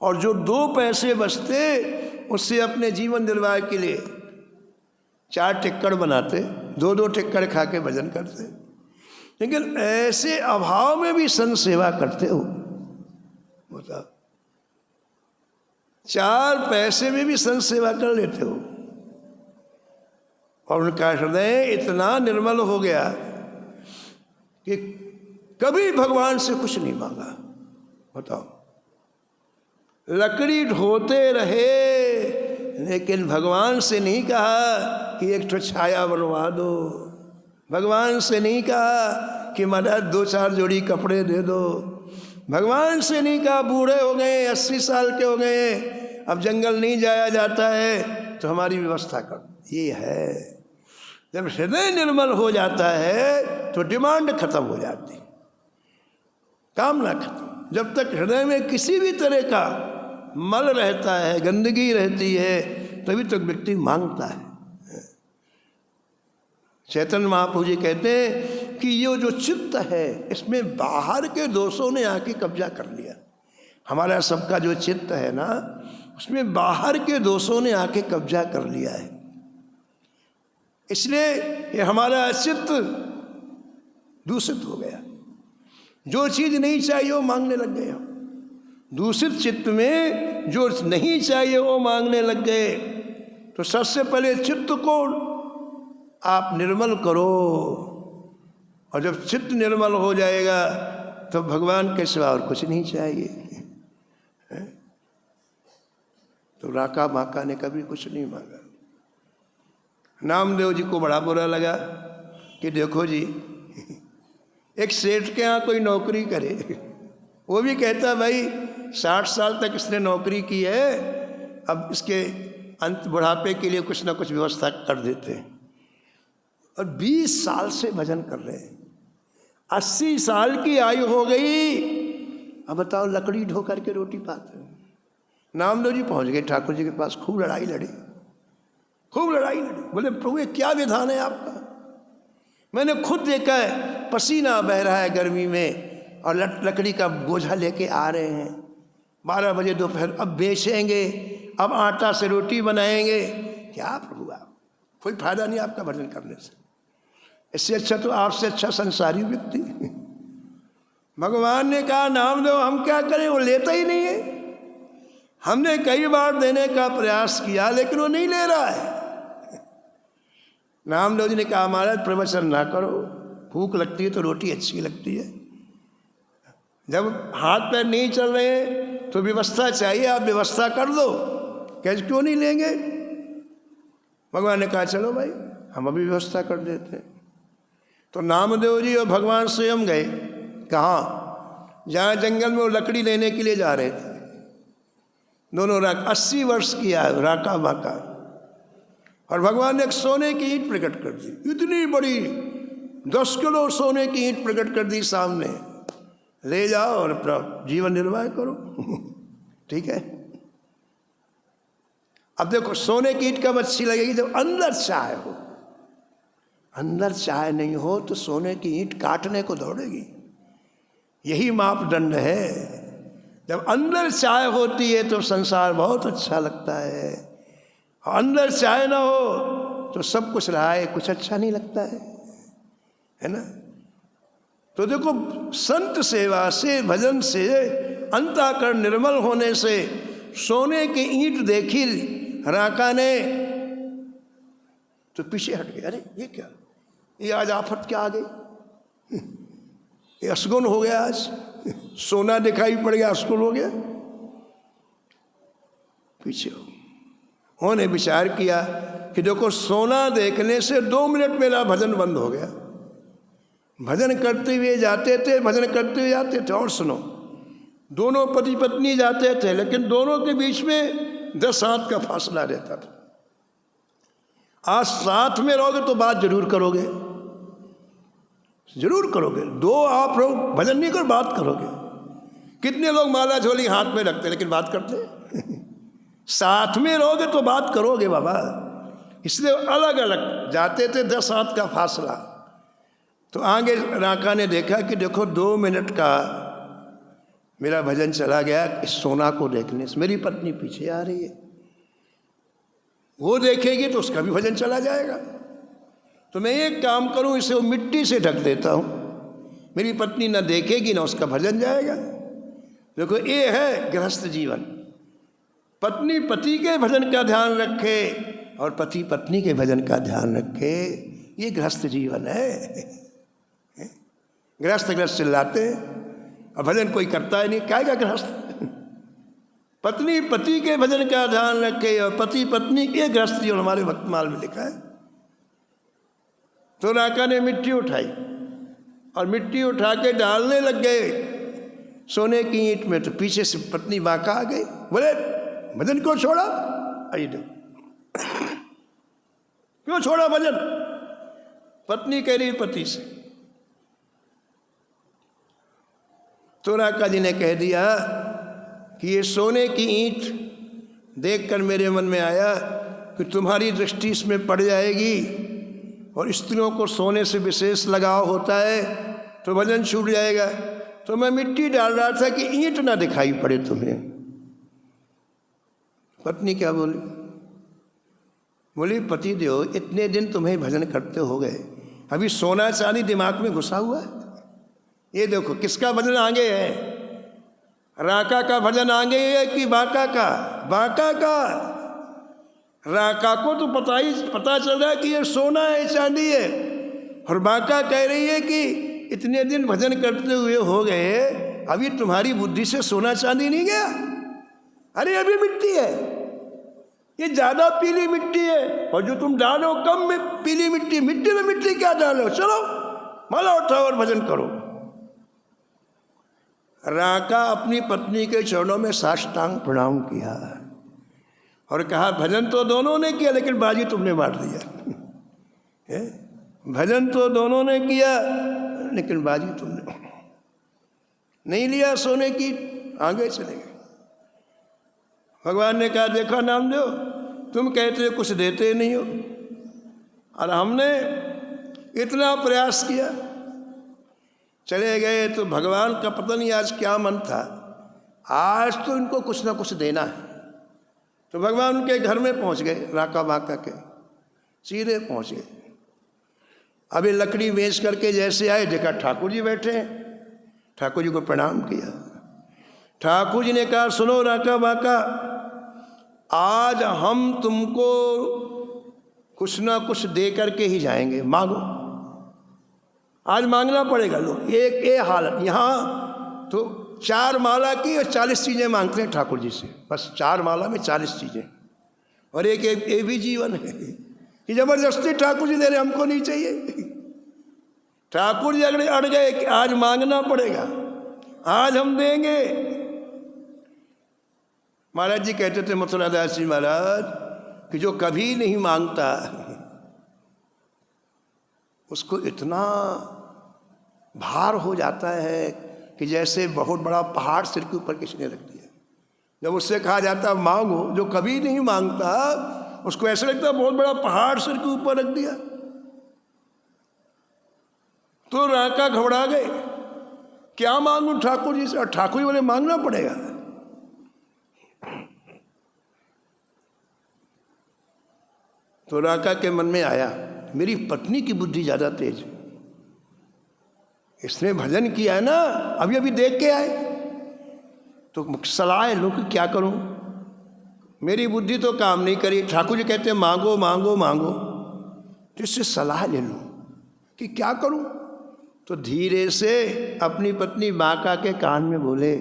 और जो 2 पैसे बचते उससे अपने जीवन निर्वाह के लिए 4 टिक्कड़ बनाते, 2-2 टिक्कड़ खा के भजन करते। लेकिन ऐसे अभाव में भी संत सेवा करते हो, बताओ, 4 पैसे में भी संत सेवा कर लेते हो। और उनका हृदय इतना निर्मल हो गया कि कभी भगवान से कुछ नहीं मांगा। बताओ, लकड़ी ढोते रहे लेकिन भगवान से नहीं कहा कि एक तो छाया बनवा दो, भगवान से नहीं कहा कि महाराज 2-4 जोड़ी कपड़े दे दो, भगवान से नहीं कहा बूढ़े हो गए, 80 साल के हो गए, अब जंगल नहीं जाया जाता है तो हमारी व्यवस्था कर। ये है, जब हृदय निर्मल हो जाता है तो डिमांड खत्म हो जाती, कामना खत्म। जब तक हृदय में किसी भी तरह का मल रहता है, गंदगी रहती है, तभी तक व्यक्ति मांगता है। चैतन्य महाप्रभु जी कहते हैं कि ये जो चित्त है इसमें बाहर के दोषों ने आके कब्जा कर लिया। हमारा सबका जो चित्त है ना, उसमें बाहर के दोषों ने आके कब्जा कर लिया है। इसलिए ये हमारा चित्त दूषित हो गया, जो चीज़ नहीं चाहिए वो मांगने लग गए हम। दूषित चित्त में जो नहीं चाहिए वो मांगने लग गए। तो सबसे पहले चित्त को आप निर्मल करो, और जब चित्त निर्मल हो जाएगा तो भगवान के सिवा और कुछ नहीं चाहिए। तो राका बाका ने कभी कुछ नहीं मांगा। नामदेव जी को बड़ा बुरा लगा कि देखो जी, एक सेठ के यहाँ कोई नौकरी करे, वो भी कहता भाई 60 साल तक इसने नौकरी की है, अब इसके अंत बुढ़ापे के लिए कुछ ना कुछ व्यवस्था कर देते हैं। और 20 साल से भजन कर रहे हैं, 80 साल की आयु हो गई, अब बताओ लकड़ी ढो करके रोटी पाते हैं। नामदेव जी पहुँच गए ठाकुर जी के पास, खूब लड़ाई लड़ी, खूब लड़ाई लड़ी। बोले प्रभु ये क्या विधान है आपका, मैंने खुद देखा है, पसीना बह रहा है गर्मी में, और लकड़ी का बोझा लेके आ रहे हैं, 12 बजे दोपहर, अब बेचेंगे, अब आटा से रोटी बनाएंगे, क्या प्रभु आप, कोई फायदा नहीं आपका भजन करने से। इससे अच्छा तो आपसे अच्छा संसारी व्यक्ति। भगवान ने कहा नाम दो, हम क्या करें, वो लेता ही नहीं है। हमने कई बार देने का प्रयास किया लेकिन वो नहीं ले रहा है। नामदेव जी ने कहा महाराज प्रवचन ना करो, भूख लगती है तो रोटी अच्छी लगती है, जब हाथ पैर नहीं चल रहे तो व्यवस्था चाहिए, आप व्यवस्था कर दो। कैसे क्यों नहीं लेंगे? भगवान ने कहा चलो भाई हम अभी व्यवस्था कर देते हैं। तो नामदेव जी और भगवान स्वयं गए, कहाँ, जहाँ जंगल में वो लकड़ी लेने के लिए जा रहे थे। दोनों 80 वर्ष की आयु, राका बाका, और भगवान ने एक सोने की ईंट प्रकट कर दी, इतनी बड़ी 10 किलो सोने की ईंट प्रकट कर दी सामने, ले जाओ और अपना जीवन निर्वाह करो। ठीक है। अब देखो सोने की ईंट कब अच्छी लगेगी, जब अंदर चाय हो। अंदर चाय नहीं हो तो सोने की ईंट काटने को दौड़ेगी। यही मापदंड है। जब अंदर चाय होती है तो संसार बहुत अच्छा लगता है, अंदर चाय ना हो तो सब कुछ रहा है, कुछ अच्छा नहीं लगता है ना। तो देखो, संत सेवा से, भजन से, अंतःकरण निर्मल होने से सोने की ईंट देखी राका ने तो पीछे हट गया। अरे ये क्या, ये आज आफत क्या आ गई, ये असगुन हो गया, आज सोना दिखाई पड़ गया, असगुन हो गया। पीछे उन्होंने विचार किया कि देखो, सोना देखने से 2 मिनट मेरा भजन बंद हो गया। भजन करते हुए जाते थे, भजन करते हुए जाते थे। और सुनो, दोनों पति पत्नी जाते थे, लेकिन दोनों के बीच में 10 हाथ का फासला रहता था। आज साथ में रहोगे तो बात जरूर करोगे, जरूर करोगे। 2 आप लोग भजन नहीं कर, बात करोगे। कितने लोग माला झोली हाथ में रखते लेकिन बात करते साथ में रहोगे तो बात करोगे बाबा। इसलिए अलग अलग जाते थे, 10 हाथ का फासला। तो आगे राका ने देखा कि देखो, 2 मिनट का मेरा भजन चला गया इस सोना को देखने से। मेरी पत्नी पीछे आ रही है, वो देखेगी तो उसका भी भजन चला जाएगा। तो मैं एक काम करूं, इसे वो मिट्टी से ढक देता हूं, मेरी पत्नी ना देखेगी ना उसका भजन जाएगा। देखो, ये है गृहस्थ जीवन। पत्नी पति के भजन का ध्यान रखे और पति पत्नी के भजन का ध्यान रखे, ये गृहस्थ जीवन है। गृहस्थ गृहस्थ चिल्लाते हैं और भजन कोई करता ही नहीं, क्या का गृहस्थ। पत्नी पति के भजन का ध्यान रखे और पति पत्नी के गृहस्थ जीवन हमारे भक्तमाल में लिखा है। तो राका ने मिट्टी उठाई और मिट्टी उठा के डालने लग गए सोने की ईंट में। तो पीछे से पत्नी बांका आ गई, बोले भजन क्यों छोड़ा? आई दो, क्यों छोड़ा भजन? पत्नी कह रही पति से। तो राका जी ने कह दिया कि ये सोने की ईंट देखकर मेरे मन में आया कि तुम्हारी दृष्टि इसमें पड़ जाएगी और स्त्रियों को सोने से विशेष लगाव होता है, तो भजन छूट जाएगा। तो मैं मिट्टी डाल रहा था कि ईंट ना दिखाई पड़े तुम्हें। पत्नी क्या बोली? बोली, पति देव, इतने दिन तुम्हें भजन करते हो गए, अभी सोना चांदी दिमाग में घुसा हुआ है? ये देखो, किसका भजन आगे है? राका का भजन आगे है कि बांका का? बांका का। राका को तो पता चल रहा है कि ये सोना है, चांदी है, और बांका कह रही है कि इतने दिन भजन करते हुए हो गए, अभी तुम्हारी बुद्धि से सोना चांदी नहीं गया? अरे अभी मिट्टी है, ये ज्यादा पीली मिट्टी है, और जो तुम डालो कम में पीली मिट्टी। मिट्टी में मिट्टी क्या डालो? चलो माला उठाओ और भजन करो। राका अपनी पत्नी के चरणों में साष्टांग प्रणाम किया और कहा, भजन तो दोनों ने किया लेकिन बाजी तुमने मार दिया। भजन तो दोनों ने किया लेकिन बाजी तुमने नहीं लिया सोने की, आगे चले गए। भगवान ने कहा, देखो नामदेव, तुम कहते हो कुछ देते नहीं हो, और हमने इतना प्रयास किया। चले गए तो भगवान का पता नहीं आज क्या मन था, आज तो इनको कुछ ना कुछ देना है। तो भगवान उनके घर में पहुंच गए, राका बांका के सीधे पहुंच गए। अभी लकड़ी बेच करके जैसे आए, देखा ठाकुर जी बैठे हैं। ठाकुर जी को प्रणाम किया। ठाकुर जी ने कहा, सुनो राका बांका, आज हम तुमको कुछ ना कुछ दे करके ही जाएंगे, मांगो। आज मांगना पड़ेगा। लो, एक हालत यहाँ तो 4 माला की और 40 चीज़ें मांगते हैं ठाकुर जी से, बस 4 माला में 40 चीज़ें। और एक ये भी जीवन है कि जबरदस्ती ठाकुर जी दे रहे, हमको नहीं चाहिए। ठाकुर जी अगर अड़ गए कि आज मांगना पड़ेगा, आज हम देंगे। महाराज जी कहते थे, मथुरादास जी महाराज, कि जो कभी नहीं मांगता उसको इतना भार हो जाता है कि जैसे बहुत बड़ा पहाड़ सिर के ऊपर किसी ने रख दिया। जब उससे कहा जाता मांगो, जो कभी नहीं मांगता उसको ऐसा लगता बहुत बड़ा पहाड़ सिर के ऊपर रख दिया। तो राका घबरा गए, क्या मांगू ठाकुर जी से? और ठाकुर जी बोले, मांगना पड़ेगा। तो राका के मन में आया, मेरी पत्नी की बुद्धि ज़्यादा तेज है, इसने भजन किया है ना, अभी अभी देख के आए, तो सलाह है लो कि क्या करूं, मेरी बुद्धि तो काम नहीं करी। ठाकुर जी कहते हैं मांगो मांगो मांगो, तो इससे सलाह ले लो कि क्या करूं। तो धीरे से अपनी पत्नी बांका के कान में बोले,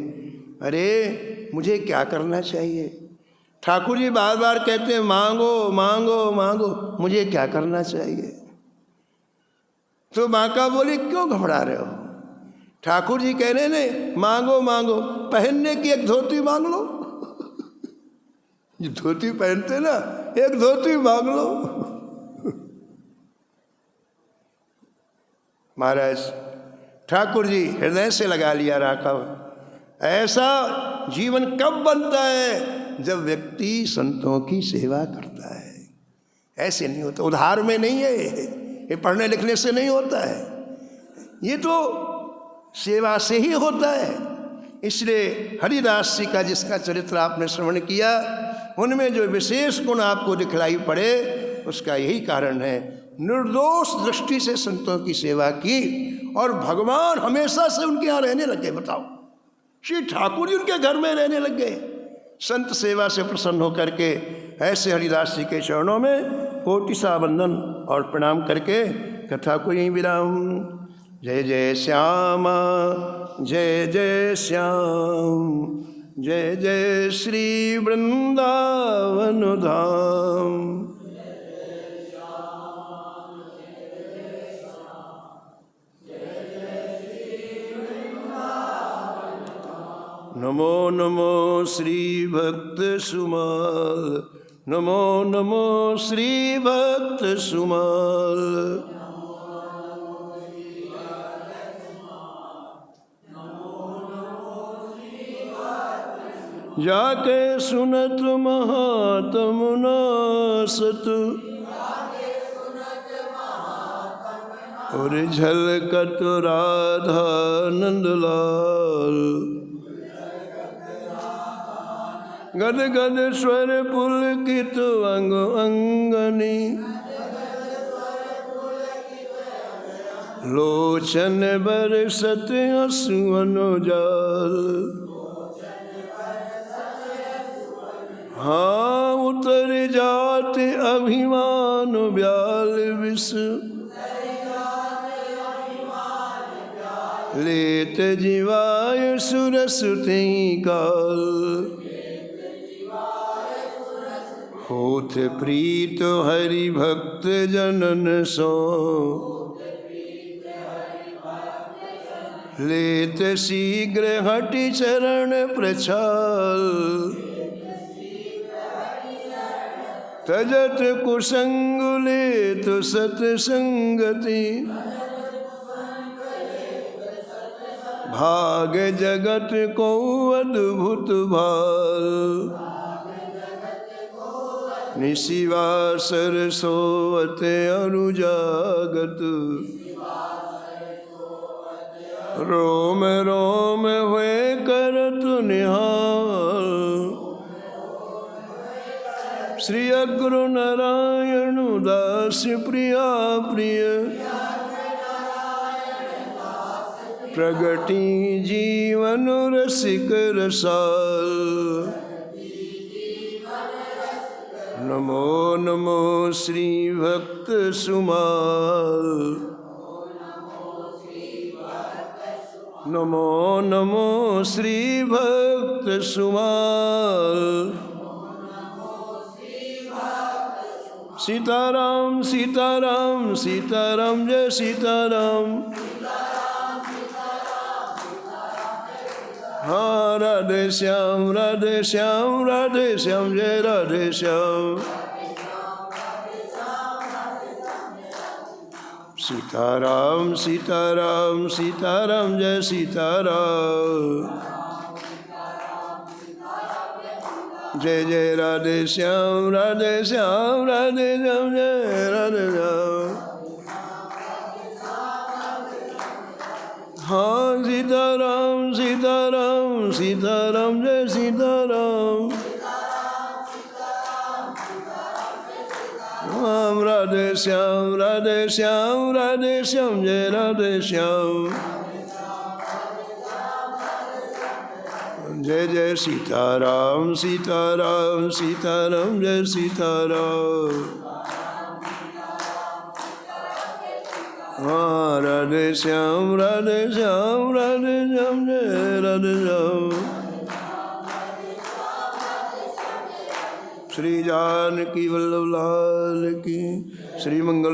अरे मुझे क्या करना चाहिए। ठाकुर जी बार बार कहते हैं मांगो मांगो मांगो, मुझे क्या करना चाहिए। तो बांका बोली क्यों घबरा रहे हो, ठाकुर जी कह रहे ने मांगो मांगो, पहनने की एक धोती मांग लो। ये धोती पहनते ना, एक धोती मांग लो। महाराज ठाकुर जी हृदय से लगा लिया राघव। ऐसा जीवन कब बनता है, जब व्यक्ति संतों की सेवा करता है। ऐसे नहीं होता, उधार में नहीं है, ये पढ़ने लिखने से नहीं होता है, ये तो सेवा से ही होता है। इसलिए हरिदास जी का जिसका चरित्र आपने श्रवण किया, उनमें जो विशेष गुण आपको दिखलाई पड़े, उसका यही कारण है, निर्दोष दृष्टि से संतों की सेवा की, और भगवान हमेशा से उनके यहाँ रहने लगे। बताओ, श्री ठाकुर जी उनके घर में रहने लग गए, संत सेवा से प्रसन्न होकर के। ऐसे हरिदास जी के चरणों में कोटि सा वंदन और प्रणाम करके कथा को यहीं विराम। जय जय श्यामा जय जय श्याम, जय जय श्री वृंदावन धाम। नमो नमो श्री भक्त सुमल, नमो नमो श्री भक्त सुमल। जाके सुनत महात्म नासत, और झलकत राधा नंदलाल। गद गद स्वर पुलकित अंग अंगनी, लोचन बरसत असुअन जाल। हाँ उतर जात अभिमान ब्याल विष, लेत जीवाय सुरस तें काल। होत प्रीत हरि भक्त जनन सो, लेत शीघ्र हटि चरण प्रछाल। तजत कुसंग लेत सतसंगति, भाग जगत को अद्भुत भाल। निशिवासर सोवत अनुजागत, रोम रोम हुए करत निहाल। श्री अग्र नारायण दास प्रिया प्रिय, प्रगति जीवन रसिक रसाल। नमो नमो श्री भक्त सुमाल, नमो नमो श्री भक्त सुमाल। सीताराम सीताराम सीताराम जय सीताराम। हाँ राधे श्याम राधे श्याम राधे श्याम जय राधे श्याम। सीताराम सीताराम सीताराम जय सीताराम। जय जय राधे श्याम राधे श्याम राधे श्याम जय राधे श्याम। हाँ सीताराम सीताराम सीताराम जय सीताराम। राम राधे श्याम राधे श्याम राधे श्याम जय राधे श्याम। जय जय सीताराम सीताराम सीताराम जय सीताराम। हाँ राधे श्याम राधे श्याम राधे श्याम जय राधे श्याम। श्री जानकी वल्लभ लाल की। श्री मंगल